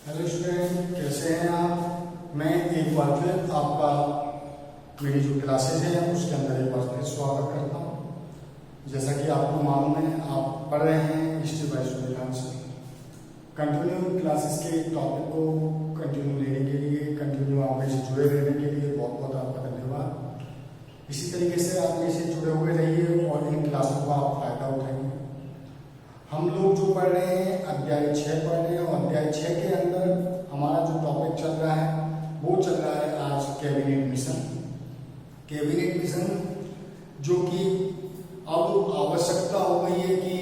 Hello student, कैसे हैं आप। मैं एक बार फिर आपका मेरी जो क्लासेज है उसके अंदर एक बार फिर स्वागत करता हूँ। जैसा कि आपको मालूम है, आप पढ़ रहे हैं history by Suryakant. Continue classes के टॉपिक को कंटिन्यू लेने के लिए, कंटिन्यू आप मेरे से जुड़े रहने के लिए बहुत बहुत आपका धन्यवाद। इसी तरीके से आप मेरे से जुड़े हुए रहिए और इन क्लासों का आप फायदा उठाइए। हम लोग जो पढ़ रहे हैं अध्याय 6 पढ़ रहे हैं और अध्याय 6 के अंदर हमारा जो टॉपिक चल रहा है वो चल रहा है आज कैबिनेट मिशन। कैबिनेट मिशन जो कि अब आवश्यकता हो गई है कि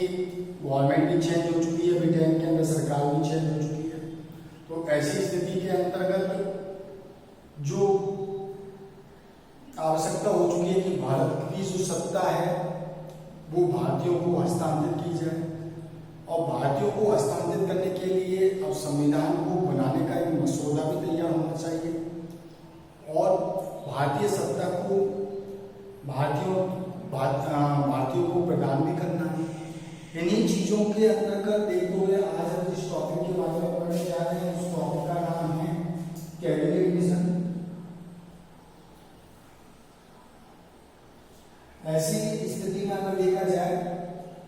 गवर्नमेंट भी चेंज हो चुकी है, ब्रिटेन के अंदर सरकार भी चेंज हो चुकी है। तो ऐसी स्थिति के अंतर्गत जो आवश्यकता हो चुकी है कि भारत की जो सत्ता है वो भारतीयों को हस्तांतरित की जाए और भारतीयों को हस्तांतरित करने के लिए अब संविधान को बनाने का एक मसौदा भी तैयार होना चाहिए और भारतीय सत्ता को भारतीयों को प्रदान भी करना है। इन्हीं चीजों के अंतर्गत देखते हुए आज हम जिस टॉपिक के बारे में पढ़ने जा रहे हैं उस टॉपिक का नाम है कैबिनेट मिशन। ऐसी स्थिति में अगर देखा जाए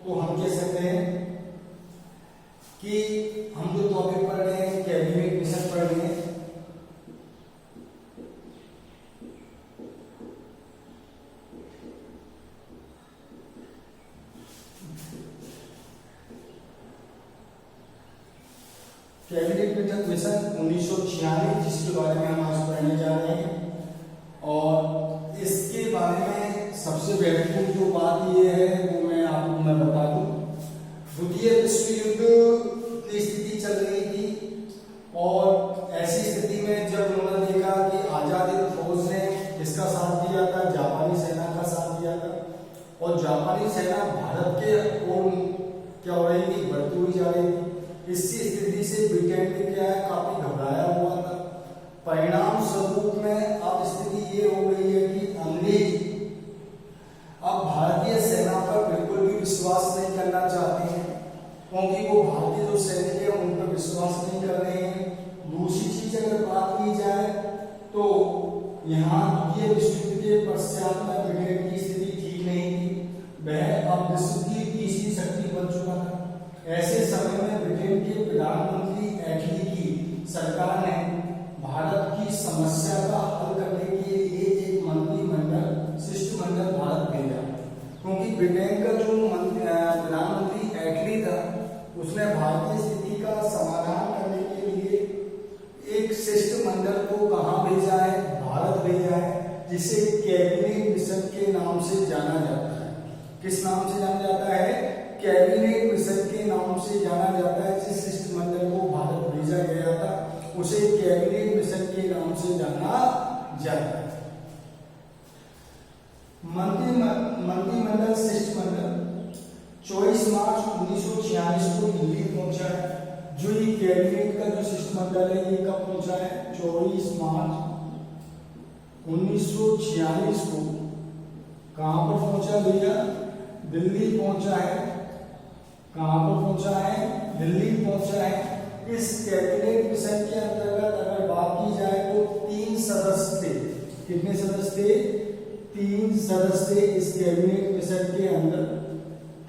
तो हम कह सकते हैं कि हम जो टॉपिक पढ़ रहे हैं कैबिनेट मिशन पढ़ रहे हैं। कैबिनेट मिशन 1946 जिसके बारे में हम आज पढ़ने जा रहे हैं और इसके बारे में सबसे महत्वपूर्ण जो बात ये है वो मैं बता दूं। द्वितीय विश्व युद्ध की स्थिति चल रही थी और ऐसी स्थिति में जब उन्होंने देखा कि आजाद हिंद फौज ने इसका साथ दिया था, जापानी सेना का साथ दिया था और जापानी सेना भारत के ओर क्या हो रही थी, बढ़ती हुई जा रही थी। इसी स्थिति से ब्रिटेन में क्या है काफी घबराया हुआ था। परिणाम स्वरूप में अब स्थिति ये हो गई है कि अंग्रेज अब भारतीय सेना पर बिल्कुल भी विश्वास नहीं करना चाहते हैं क्योंकि वो भारतीय जो सैनिक है उन पर विश्वास नहीं कर रहे हैं। दूसरी चीज अगर बात की जाए तो यहाँ द्वितीय विश्व युद्ध के पश्चात में ब्रिटेन की स्थिति ठीक नहीं थी, वह अब विश्व की तीसरी शक्ति बन चुका था। ऐसे समय में ब्रिटेन के प्रधानमंत्री एटली की सरकार ने भारत की समस्या का हल करने के लिए एक मंत्रिमंडल शिष्टमंडल भारत भेजा क्योंकि ब्रिटेन का जो प्रधानमंत्री एटली था उसने भारतीय स्थिति का समाधान करने के लिए एक शिष्टमंडल को कहाँ भेजा है, भारत भेजा है, जिसे कैबिनेट मिशन के नाम से जाना जाता है। किस नाम से जाना जाता है? कैबिनेट मिशन के नाम से जाना जाता है। जिस शिष्टमंडल को भारत भेजा गया था उसे कैबिनेट मिशन के नाम से जाना जाता है। मंत्रिमंडल शिष्टमंडल 24 मार्च 1946 को दिल्ली पहुंचा है। जो ये कैबिनेट का जो शिष्टमंडल है ये कब पहुंचा है? 24 मार्च 1946 को। कहां पर पहुंचा भैया? दिल्ली पहुंचा है। कहां पर पहुंचा है? दिल्ली पहुंचा है। इस कैबिनेट मिशन के अंतर्गत अगर बात की जाए तो 3 सदस्य थे। कितने सदस्य थे? 3 सदस्य थे इस कैबिनेट मिशन के अंदर।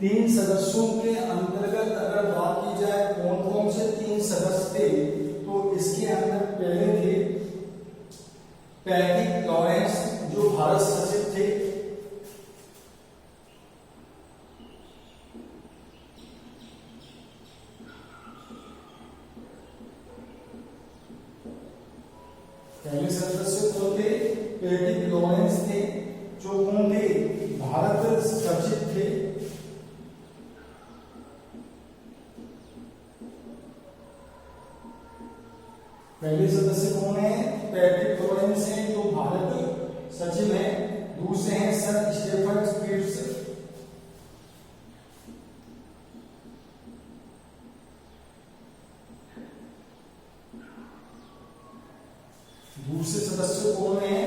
3 सदस्यों के अंतर्गत अगर बात की जाए कौन कौन से 3 सदस्य थे तो इसके अंदर पहले थे पैट्रिक लॉरेंस जो भारत सचिव थे। पहले सदस्य कौन थे? पैट्रिक लॉरेंस थे जो कौन थे? भारत सचिव थे। पहले सदस्य कौन है? पैट्रिक लॉरेंस हैं जो भारत सचिव हैं। दूसरे हैं सर स्टेफन स्पिट्स। दूसरे सदस्य कौन है?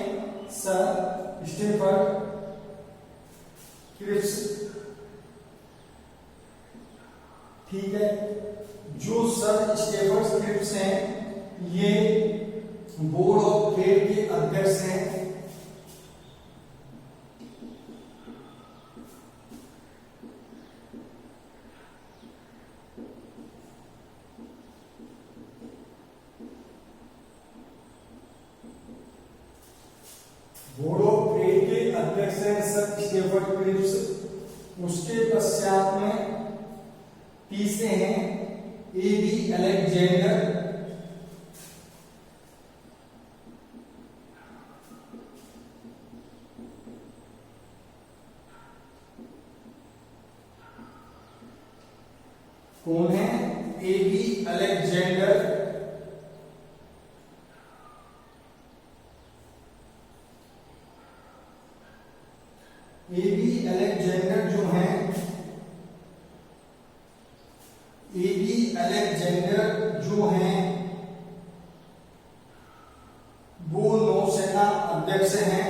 Sir Stephen Cripps. ठीक है, जो सर स्टेफन क्रिप्स हैं ये बोर्ड ऑफ ट्रेड के अध्यक्ष हैं। बोर्ड ऑफ ट्रेड के अध्यक्ष हैं सर स्टीफर्ड क्रिप्स। उसके पश्चात में तीसरे हैं एबी अलेक्जेंडर। कौन है? AB Alexander. एबी अलेक्जेंडर जो हैं, एबी अलेक्जेंडर जो हैं वो नौसेना अध्यक्ष हैं।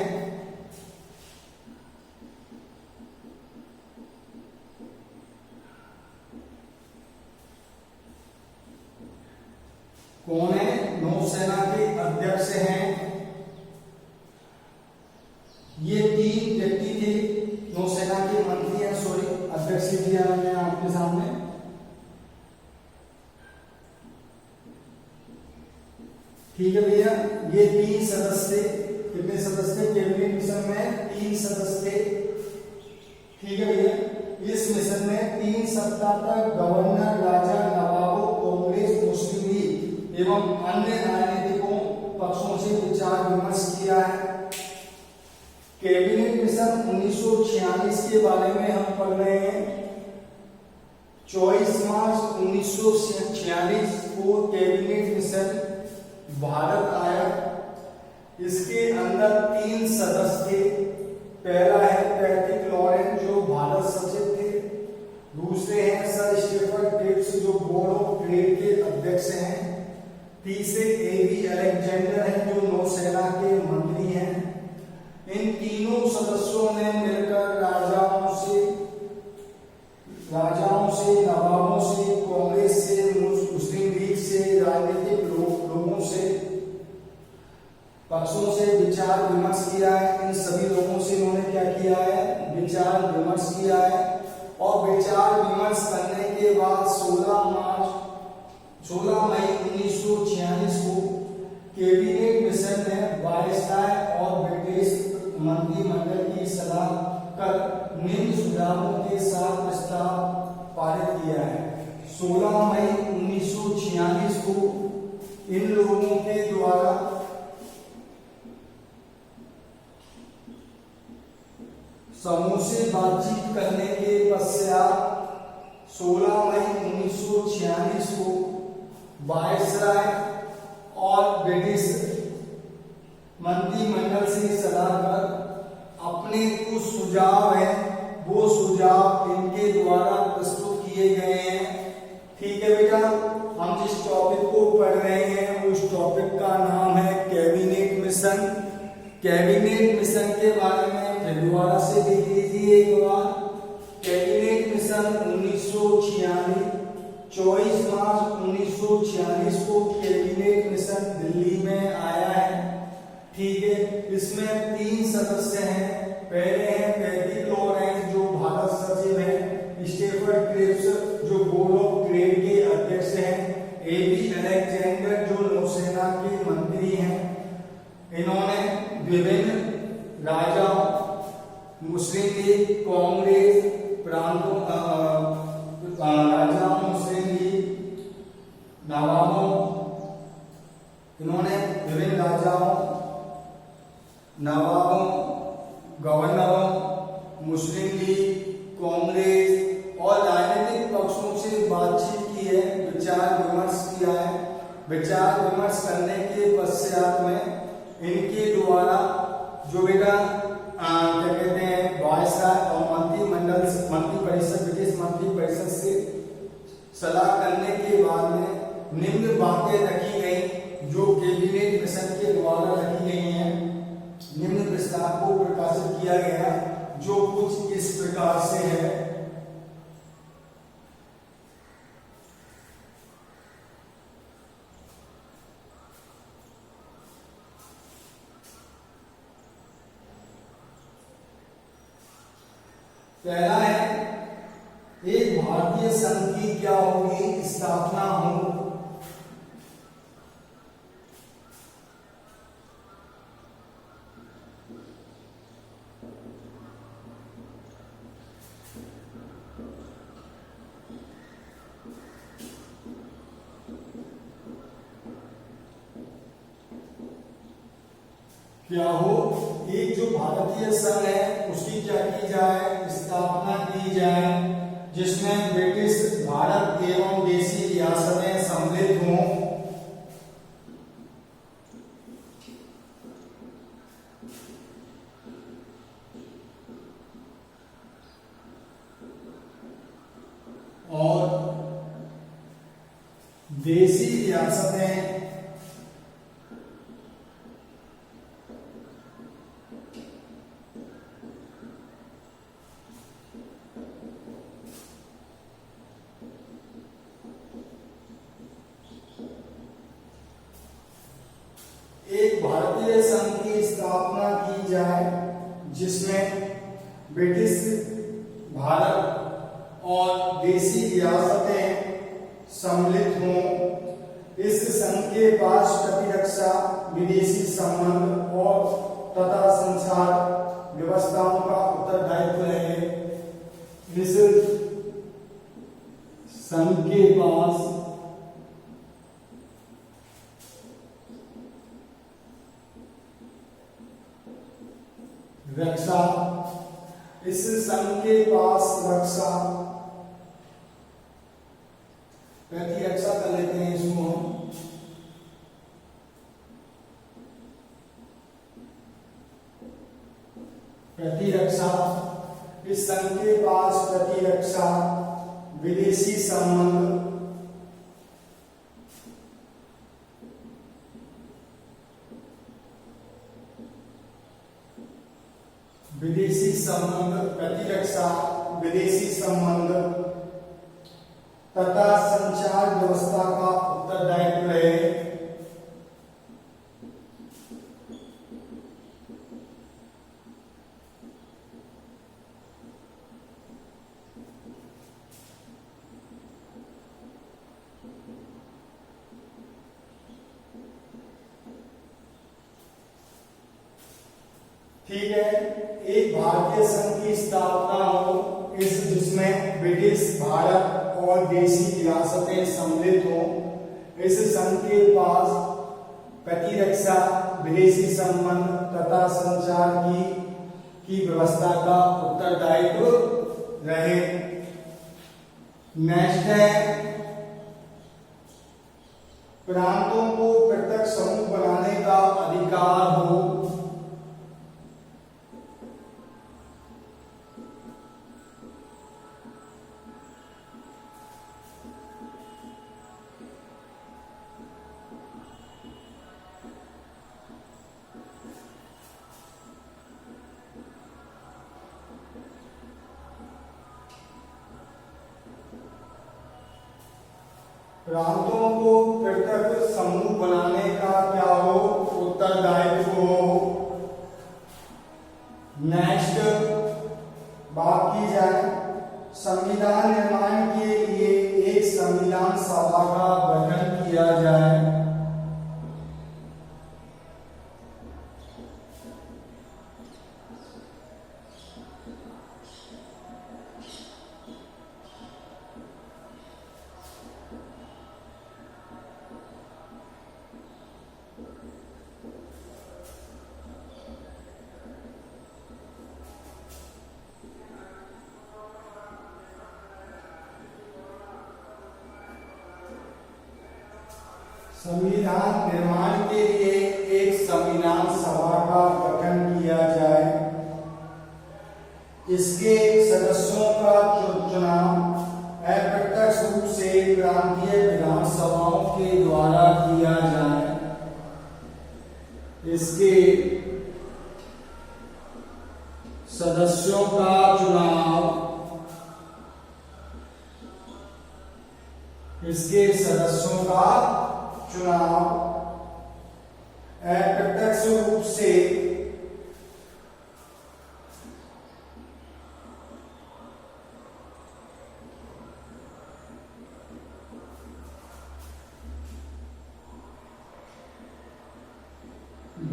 कौन है? नौसेना के अध्यक्ष हैं। ये तीन व्यक्ति थे, नौसेना के मंत्री हैं, सॉरी अध्यक्ष दिया मैंने आपके सामने। ठीक है भैया, ये तीन सदस्य थे। कितने सदस्य? कैबिनेट मिशन में 3 सदस्य थे। ठीक है भैया, इस मिशन में 3 सप्ताह तक गवर्नर, राजा, नवाबों, कांग्रेस, मुस्लिम लीग एवं अन्य राजनीतिकों पक्षों से विचार विमर्श किया है। कैबिनेट मिशन 1946 के बारे में हम पढ़ रहे हैं। 24 मार्च 1946 को कैबिनेट मिशन भारत आया। इसके अंदर 3 सदस्य थे। पहला है पैट्रिक लॉरेंस जो भारत सचिव थे। दूसरे हैं सर स्टीफर्ड क्रिप्स जो बोर्ड ऑफ ट्रेड के अध्यक्ष हैं। तीसरे एबी अलेक्जेंडर हैं जो नौसेना के मंत्री हैं। इन तीनों सदस्यों ने मिलकर राजाओं से, नवाबों से, कांग्रेस से, मुस्लिम लीग से, राजनीतिक लोगों से, पक्षों से विचार विमर्श किया है। इन सभी लोगों से उन्होंने क्या किया है? विचार विमर्श किया है। और विचार विमर्श करने के बाद 16 मई 1946 को कैबिनेट मिशन ने वायसराय और ब्रिटिश मंत्रिमंडल की सलाह कर निम्न सुझावों के साथ प्रस्ताव पारित किया है। 16 मई 1946 को इन लोगों के द्वारा समूह से बातचीत करने के पश्चात 16 मई 1946 को वायसराय और ब्रिटिश मंत्रिमंडल से सलाह कर अपने कुछ सुझाव हैं, वो सुझाव इनके द्वारा प्रस्तुत किए गए हैं। ठीक है बेटा, हम जिस टॉपिक को पढ़ रहे हैं उस टॉपिक का नाम है कैबिनेट मिशन। कैबिनेट मिशन के बारे में फिर दोबारा से देख लीजिए एक बार। कैबिनेट मिशन 1946, 24 मार्च 1946 को कैबिनेट मिशन दिल्ली में आया है। ठीक है, इसमें 3 सदस्य हैं। पहले हैं पैट्रिक लॉरेंस जो भारत सचिव हैं, स्टीफर्ड क्रिप्स जो बोर्ड ऑफ ट्रेड के अध्यक्ष हैं, एबी अलेक्जेंडर जो नौसेना के मंत्री हैं। इन्होंने विभिन्न राजाओं, मुस्लिम लीग, कांग्रेस प्रांतों, राजाओं, मुस्लिम लीग, नवाबों, इन्होंने विभिन्न राजाओं, नवाबों, गवर्नरों, मुस्लिम लीग, कांग्रेस और राजनीतिक पक्षों से बातचीत की है, विचार विमर्श किया है। विचार विमर्श करने के पश्चात में इनके द्वारा जो बेटा क्या कहते हैं वायसराय और मंत्री परिषद, ब्रिटिश मंत्री परिषद से सलाह करने के बाद में निम्न बातें रखी गई जो कैबिनेट मिशन के द्वारा रखी गई हैं। निम्न प्रस्ताव को प्रकाशित किया गया जो कुछ इस प्रकार से है। पहला है एक भारतीय संघ की क्या होगी, स्थापना हो। क्या हो, एक जो भारतीय संघ है उसकी क्या की जाए, स्थापना की जाए, जिसमें ब्रिटिश भारत एवं देशी रियासतें सम्मिलित हों। और देशी रियासतें एक भारतीय संघ की स्थापना की जाए, जिसमें ब्रिटिश भारत और देशी रियासतें सम्मिलित हों। इस संघ के पास प्रतिरक्षा, विदेशी संबंध और तथा संचार व्यवस्थाओं का उत्तरदायित्व है। इस संघ के पास रक्षा, इस संघ के पास रक्षा, प्रतिरक्षा कर लेते हैं इसको हम। प्रतिरक्षा, इस संघ के पास प्रतिरक्षा, विदेशी संबंध, विदेशी संबंध, प्रतिरक्षा, विदेशी संबंध तथा संचार व्यवस्था का उत्तरदायित्व है। ठीक है, एक भारतीय संघ की स्थापना हो, इस जिसमें ब्रिटिश भारत और देशी रियासतें सम्मिलित हों। इस संघ के पास प्रतिरक्षा, विदेशी संबंध तथा संचार की व्यवस्था का उत्तरदायित्व रहे। नेक्स्ट है प्रांतों को पृथक समूह बनाने का अधिकार हो। प्रांतों को पृथक समूह बनाने का क्या हो, उत्तरदायित्व हो। नेक्स्ट बात की जाए संविधान निर्माण के लिए एक संविधान सभा का गठन किया जाए। संविधान निर्माण के लिए एक संविधान सभा का गठन किया जाए। इसके सदस्यों का चुनाव अप्रत्यक्ष रूप से प्रांतीय विधानसभाओं के द्वारा किया जाए। इसके सदस्यों का चुनाव अप्रत्यक्ष रूप से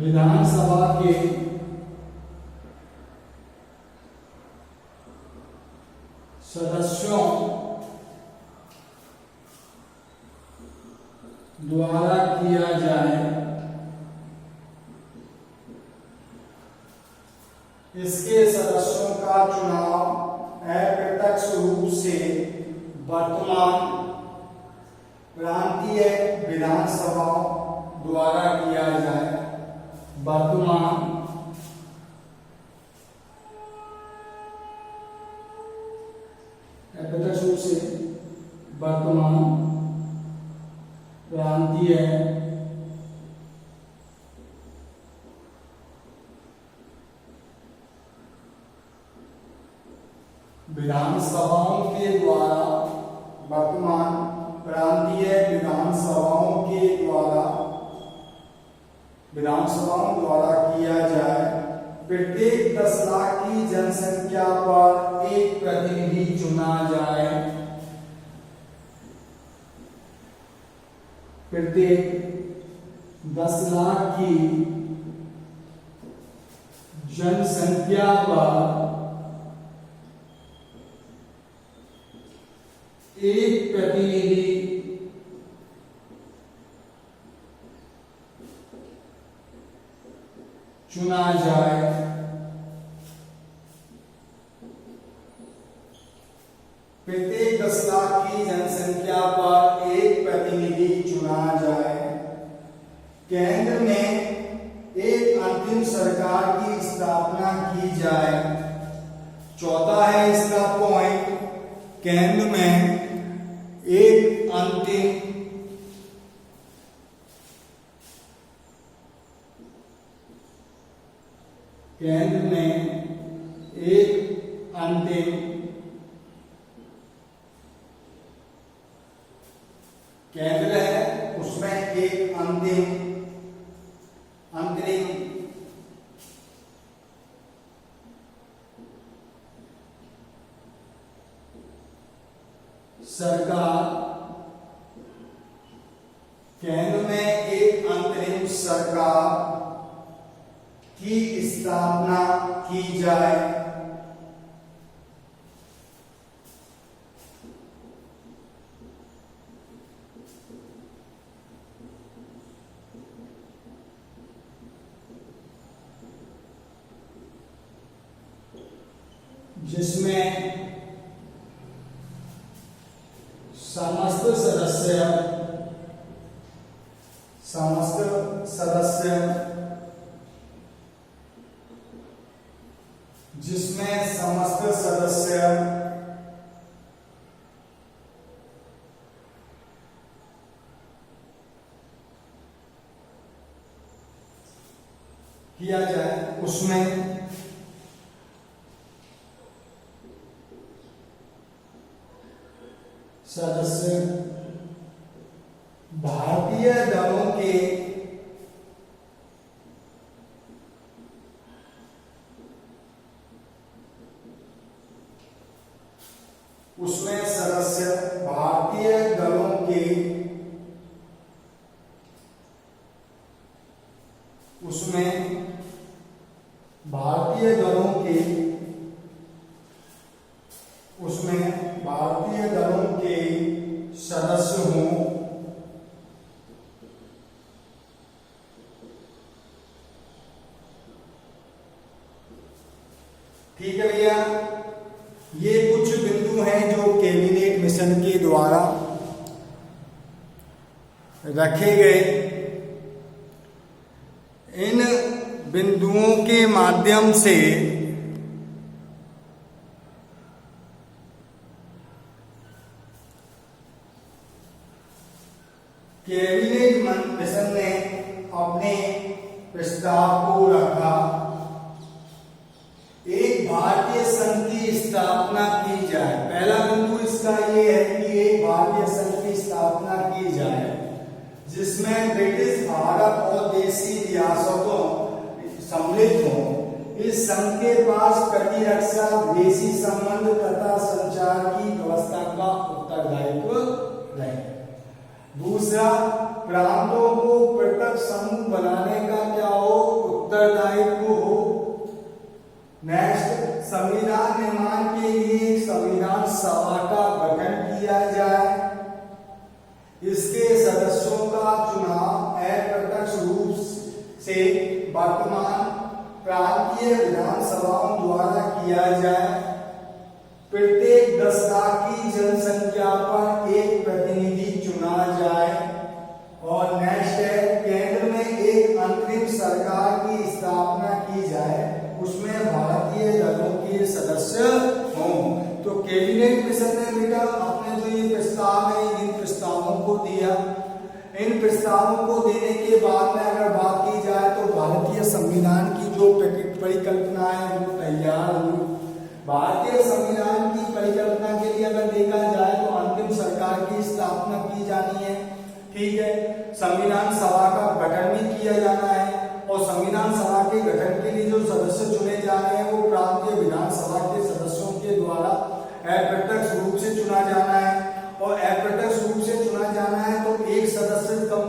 विधानसभा के सदस्यों द्वारा किया जाए। इसके सदस्यों का चुनाव अप्रत्यक्ष रूप से वर्तमान प्रांतीय विधानसभाओं द्वारा किया जाए। वर्तमान अप्रत्यक्ष रूप से वर्तमान प्रांतीय विधानसभाओं के द्वारा, वर्तमान प्रांतीय विधानसभाओं द्वारा किया जाए। प्रत्येक 10 लाख की जनसंख्या पर एक प्रतिनिधि चुना जाए। प्रत्येक 10 लाख की जनसंख्या पर एक प्रतिनिधि चुना जाए। प्रत्येक 10 लाख की जनसंख्या पर एक प्रतिनिधि चुना जाए। केंद्र में एक अंतिम सरकार की स्थापना की जाए। चौथा है इसका पॉइंट, केंद्र में एक अंतिम केंद्र है, उसमें एक अंतरिम सरकार, केंद्र में एक अंतरिम सरकार की स्थापना की जाए। जिसमें समस्त सदस्य किया जाए। उसमें सदस्य भारतीय दलों के भारतीय दलों के सदस्य हों। ठीक है भैया, ये कुछ बिंदु हैं जो कैबिनेट मिशन के द्वारा रखे गए। इन बिंदुओं के माध्यम से कैबिनेट मिशन ने अपने प्रस्ताव को रखा। एक भारतीय संघ की स्थापना की जाए। पहला बिंदु इसका ये है कि एक भारतीय संघ की स्थापना की जाए जिसमें ब्रिटिश भारत और देशी रियासतों सम्मिलित हों। इस संघ के पास प्रतिरक्षा, विदेशी संबंध तथा संचार की व्यवस्था का उत्तरदायित्व रहे। दूसरा, प्रांतों को पृथक समूह बनाने का क्या हो, का चुनाव अप्रत्यक्ष रूप से वर्तमान प्रांतीय विधानसभाओं द्वारा किया जाए। प्रत्येक 10 लाख की जनसंख्या पर एक प्रतिनिधि चुना जाए। और नेक्स्ट है, केंद्र में एक अंतरिम सरकार की स्थापना की जाए, उसमें भारतीय दलों के सदस्य हों। तो कैबिनेट मिशन ने बेटा अपने जो ये प्रस्ताव है, इन प्रस्तावों को दिया। इन प्रस्तावों को देने के बाद में अगर बात की जाए तो भारतीय संविधान की जो परिकल्पना है वो तैयार हुई। भारतीय संविधान की परिकल्पना के लिए अगर देखा जाए तो अंतिम सरकार की स्थापना की जानी है, ठीक है। संविधान सभा का गठन भी किया जाना है और संविधान सभा के गठन के लिए जो सदस्य चुने जा रहे हैं वो प्रांतीय विधानसभा के सदस्यों के द्वारा अप्रत्यक्ष रूप से चुना जाना है। और अप्रत्यक्ष रूप से चुना जाना है तो एक सदस्य कम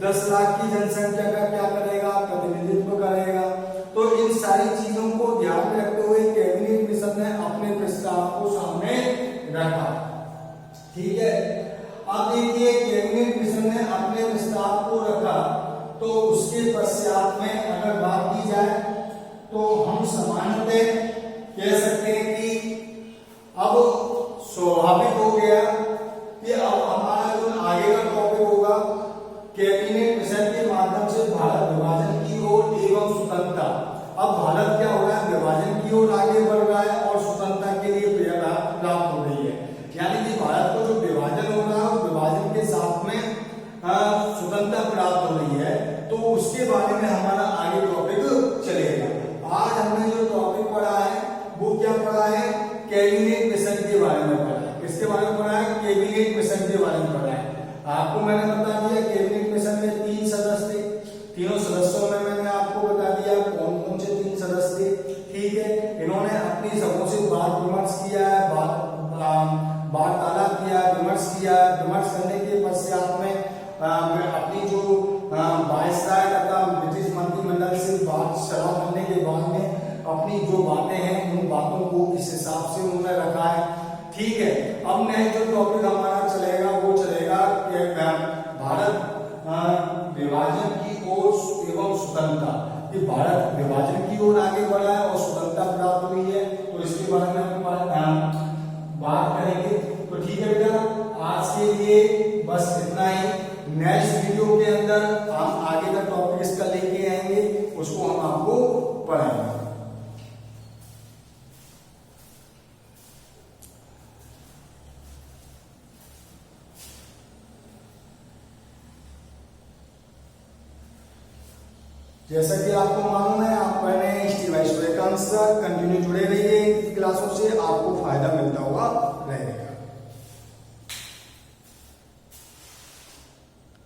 10 लाख की जनसंख्या का क्या करेगा, प्रतिनिधित्व करेगा। तो इन सारी चीजों को ध्यान में रखते हुए कैबिनेट मिशन ने अपने प्रस्ताव को सामने रखा, ठीक है। अब देखिए कैबिनेट मिशन ने अपने प्रस्ताव को रखा तो उसके पश्चात में अगर बात की जाए तो हम सामान्यतः कह सकते हैं कि अब स्वाभाविक हो गया कि अब हमारा जो आगे का टॉपिक होगा कैबिनेट मिशन के माध्यम से भारत विभाजन की ओर एवं स्वतंत्रता। अब भारत क्या हो रहा है, विभाजन की ओर आगे बढ़ रहा है और स्वतंत्रता के लिए प्रेरणा प्राप्त हो रही है। यानी कि भारत को जो विभाजन हो रहा है विभाजन के साथ में स्वतंत्रता प्राप्त हो रही है। तो उसके बारे में हमारा आगे टॉपिक चलेगा। आज हमने जो टॉपिक पढ़ा है वो क्या पढ़ा है, कैबिनेट मिशन के बारे में पढ़ा है। किसके बारे में पढ़ा है, कैबिनेट मिशन के बारे में पढ़ा है। आपको मैंने बता दिया कैबिनेट मिशन में 3 सदस्य थे। तीनों सदस्यों में मैंने आपको बता दिया कौन कौन से 3 सदस्य थे, ठीक है। इन्होंने अपनी सबों से बात विमर्श किया है, वार्तालाप किया, विमर्श किया। विमर्श करने के पश्चात में अपनी जो वायसराय तथा ब्रिटिश मंत्रिमंडल से बात सलाह करने के बाद में अपनी जो बातें हैं उन बातों को इस हिसाब से उन्होंने रखा है, ठीक है। अब नेक्स्ट जो टॉपिक हमारा चलेगा वो चलेगा भारत विभाजन की ओर एवं स्वतंत्रता। कि भारत विभाजन की ओर आगे बढ़ा है और स्वतंत्रता प्राप्त हुई है, तो इसके बारे में हम बात करेंगे। तो ठीक है बेटा, आज के लिए बस इतना ही। नेक्स्ट वीडियो के अंदर हम आगे का टॉपिक इसका लेके आएंगे, उसको हम आपको पढ़ाएंगे। जैसा कि आपको मालूम है, आप पढ़ रहे हैं ST vice Suryakant sir. Continue जुड़े रहिए क्लासों से, आपको फायदा मिलता होगा।